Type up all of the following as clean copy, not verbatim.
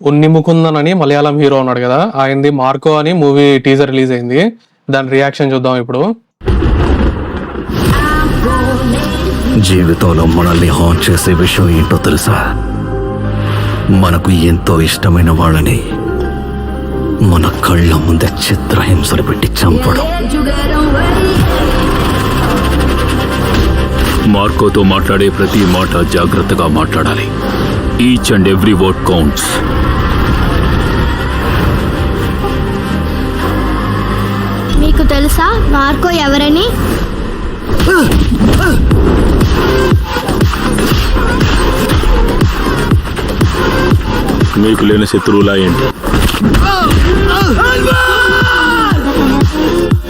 ఉన్ని ముకుందన్ అని మలయాళం హీరో ఉన్నాడు కదా, ఆయనది మార్కో అని మూవీ టీజర్ రిలీజ్ అయింది. దాని రియాక్షన్ చూద్దాం ఇప్పుడు. జీవితంలో మనల్ని హాన్ చేసే విషయం ఏంటో తెలుసా? మనకు ఎంతో ఇష్టమైన వాళ్ళని మన కళ్ళ ముందే చిత్రహింసలు పెట్టి చంపడం. మార్కోతో మాట్లాడే ప్రతి మాట జాగ్రత్తగా మాట్లాడాలి. Each and every word counts. మీకు తెలుసా మార్కో ఎవరని? మీకు లేని శత్రువులా ఏంటి?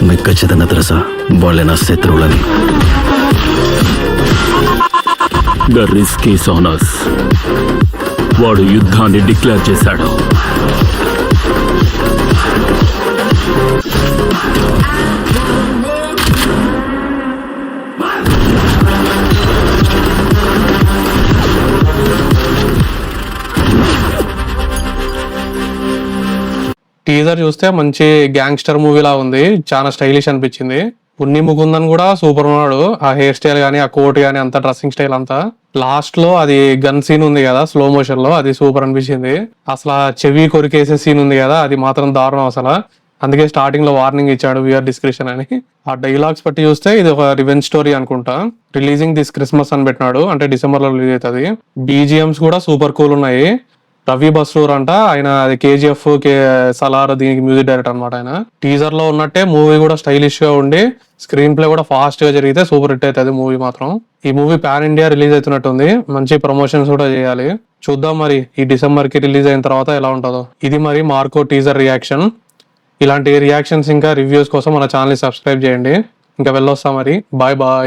మీకు ఖచ్చితంగా తెలుసా వాళ్ళే నా శత్రువులని? The risk is on us. వాడు యుద్ధాన్ని డిక్లేర్ చేశాడు. టీజర్ చూస్తే మంచి గ్యాంగ్స్టర్ మూవీలా ఉంది, చాలా స్టైలిష్ అనిపించింది. ఉన్ని ముకుందన్ కూడా సూపర్ ఉన్నాడు. ఆ హెయిర్ స్టైల్ గానీ, ఆ కోట్ గానీ, అంత డ్రెస్సింగ్ స్టైల్ అంతా. లాస్ట్ లో అది గన్ సీన్ ఉంది కదా స్లో మోషన్ లో, అది సూపర్ అనిపించింది. అసలు ఆ చెవి కొరికేసే సీన్ ఉంది కదా, అది మాత్రం దారుణం అసలు. అందుకే స్టార్టింగ్ లో వార్నింగ్ ఇచ్చాడు విఆర్ డిస్క్రిప్షన్ అని. ఆ డైలాగ్స్ బట్టి చూస్తే ఇది ఒక రివెంజ్ స్టోరీ అనుకుంటా. రిలీజింగ్ దిస్ క్రిస్మస్ అని పెట్టినాడు, అంటే డిసెంబర్ లో రిలీజ్ అవుతుంది. బీజిఎంస్ కూడా సూపర్ కూల్ ఉన్నాయి. రవి బస్రూర్ అంట, ఆయన అది కేజీఎఫ్ సలార్ దీనికి మ్యూజిక్ డైరెక్టర్ అనమాట. ఆయన టీజర్ లో ఉన్నట్టే మూవీ కూడా స్టైలిష్ గా ఉండి స్క్రీన్ ప్లే కూడా ఫాస్ట్ గా జరిగితే సూపర్ హిట్ అవుతుంది మూవీ మాత్రం. ఈ మూవీ పాన్ ఇండియా రిలీజ్ అవుతున్నట్టుంది, మంచి ప్రమోషన్స్ కూడా చేయాలి. చూద్దాం మరి ఈ డిసెంబర్ కి రిలీజ్ అయిన తర్వాత ఎలా ఉంటుందో. ఇది మరి మార్కో టీజర్ రియాక్షన్. ఇలాంటి రియాక్షన్స్ ఇంకా రివ్యూస్ కోసం మన ఛానల్ ని సబ్స్క్రైబ్ చేయండి. ఇంకా వెళ్ళొస్తా మరి, బాయ్ బాయ్.